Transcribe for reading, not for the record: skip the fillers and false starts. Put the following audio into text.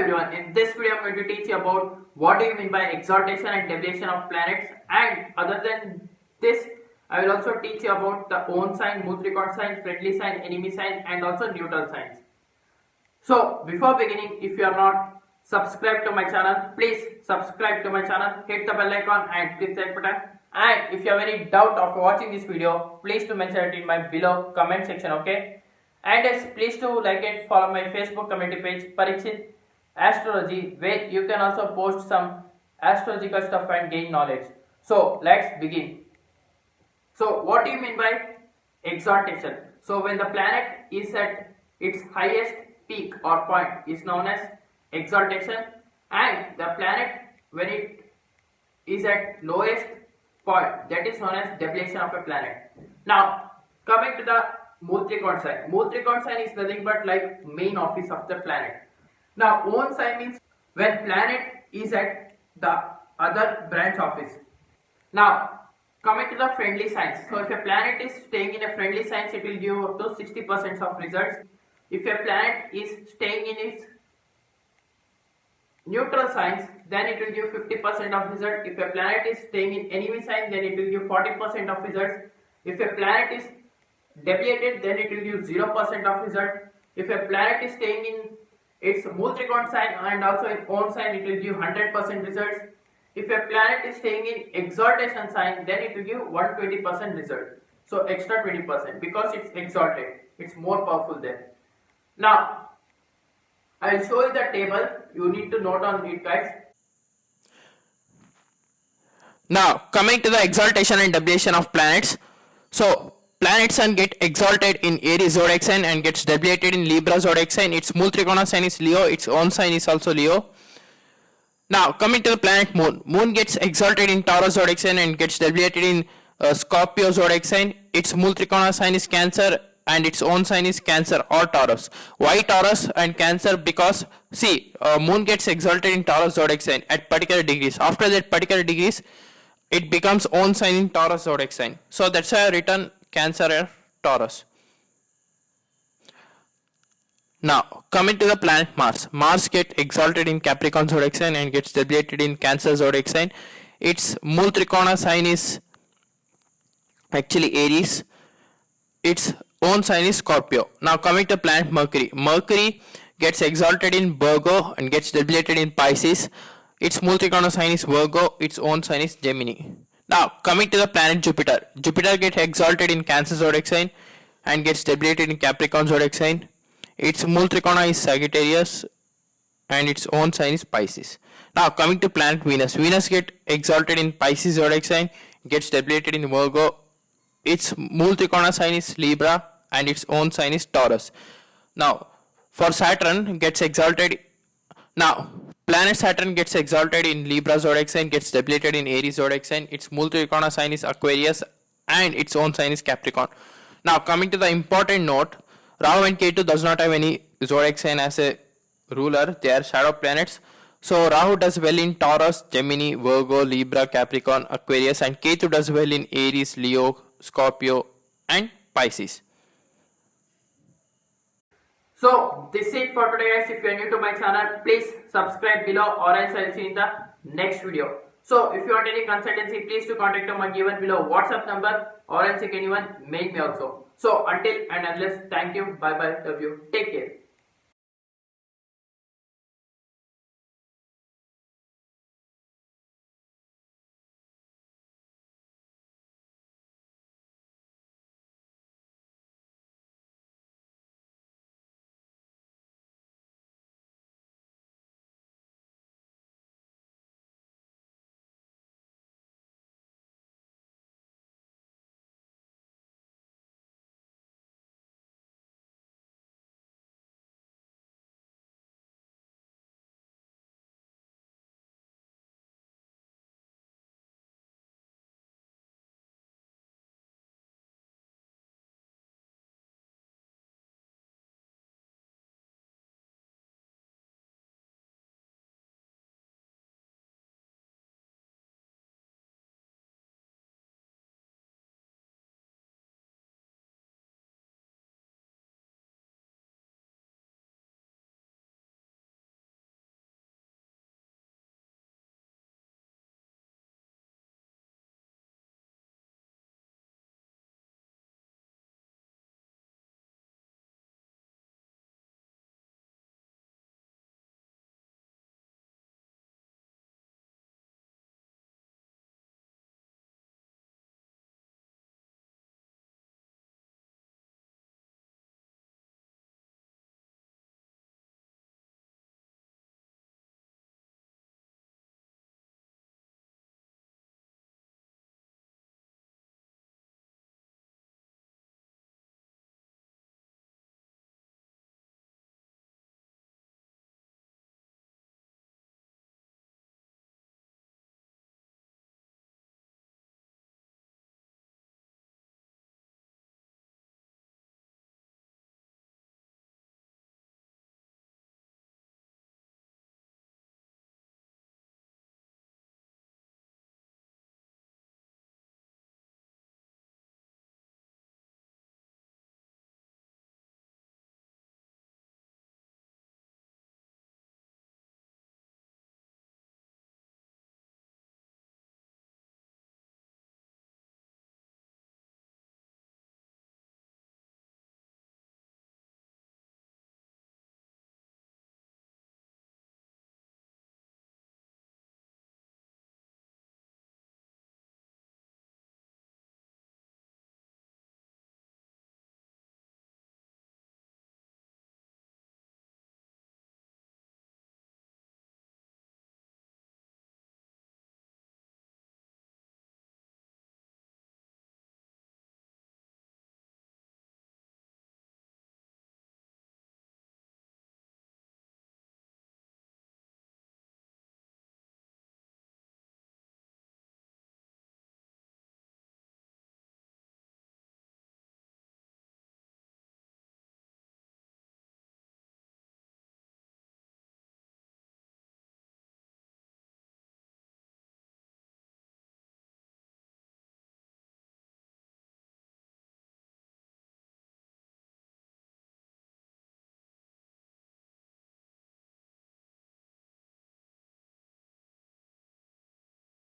everyone, in this video I'm going to teach you about what do you mean by exaltation and deviation of planets, and other than this I will also teach you about the own sign, Mutrikon sign, friendly sign, enemy sign and also neutral signs. So before beginning, if you are not subscribed to my channel, please subscribe to my channel, hit the bell icon and click the like button. And if you have any doubt after watching this video, please do mention it in my below comment section, okay? And yes, please do like and follow my Facebook community page Parikshit Astrology, where you can also post some astrological stuff and gain knowledge. So let's begin. So what do you mean by exaltation? So when the planet is at its highest peak or point is known as exaltation, and the planet when it is at lowest point, that is known as deviation of a planet. Now coming to the Mutrikon sign. Mutrikon sign is nothing but like main office of the planet. Now own sign means when planet is at the other branch office. Now coming to the friendly signs. So if a planet is staying in a friendly signs, it will give up to 60% of results. If a planet is staying in its neutral signs, then it will give 50% of result. If a planet is staying in enemy sign, then it will give 40% of results. If a planet is deviated, then it will give 0% of result. If a planet is staying in its Mutrikon sign and also in own sign, it will give 100% results. If a planet is staying in exaltation sign, then it will give 120% result. So extra 20% because it's exalted. It's more powerful there. Now I will show you the table. You need to note on it, guys. Now coming to the exaltation and deviation of planets. So planet sun get exalted in Aries zodiac sign and gets deviated in Libra zodiac sign. Its Mutrikona sign is Leo. Its own sign is also Leo. Now coming to the planet moon. Moon gets exalted in Taurus zodiac sign and gets deviated in Scorpio zodiac sign. Its Mutrikona sign is Cancer and its own sign is Cancer or Taurus. Why Taurus and Cancer? Because see, moon gets exalted in Taurus zodiac sign at particular degrees. After that particular degrees, it becomes own sign in Taurus zodiac sign. So that's why I written Cancer or Taurus. Now coming to the planet Mars. Mars gets exalted in Capricorn zodiac sign and gets deviated in Cancer zodiac sign. Its Mutrikona sign is actually Aries. Its own sign is Scorpio. Now coming to planet Mercury. Mercury gets exalted in Virgo and gets deviated in Pisces. Its Mutrikona sign is Virgo. Its own sign is Gemini. Now coming to the planet Jupiter. Jupiter gets exalted in Cancer zodiac sign and gets deviated in Capricorn zodiac sign. Its Mutrikona is Sagittarius and its own sign is Pisces. Now coming to planet Venus. Venus gets exalted in Pisces zodiac sign, gets deviated in Virgo. Its Mutrikona sign is Libra and its own sign is Taurus. Now for Saturn gets exalted. Now planet Saturn gets exalted in Libra zodiac sign, gets deviated in Aries zodiac sign. Its Mutrikona sign is Aquarius and its own sign is Capricorn. Now coming to the important note, Rahu and Ketu does not have any zodiac sign as a ruler. They are shadow planets. So Rahu does well in Taurus, Gemini, Virgo, Libra, Capricorn, Aquarius, and Ketu does well in Aries, Leo, Scorpio and Pisces. So this is it for today, guys. If you are new to my channel, please subscribe below or else I will see you in the next video. So if you want any consultancy, please do contact my given below WhatsApp number or else you can even mail me also. So until and unless, thank you, bye bye, love you, take care.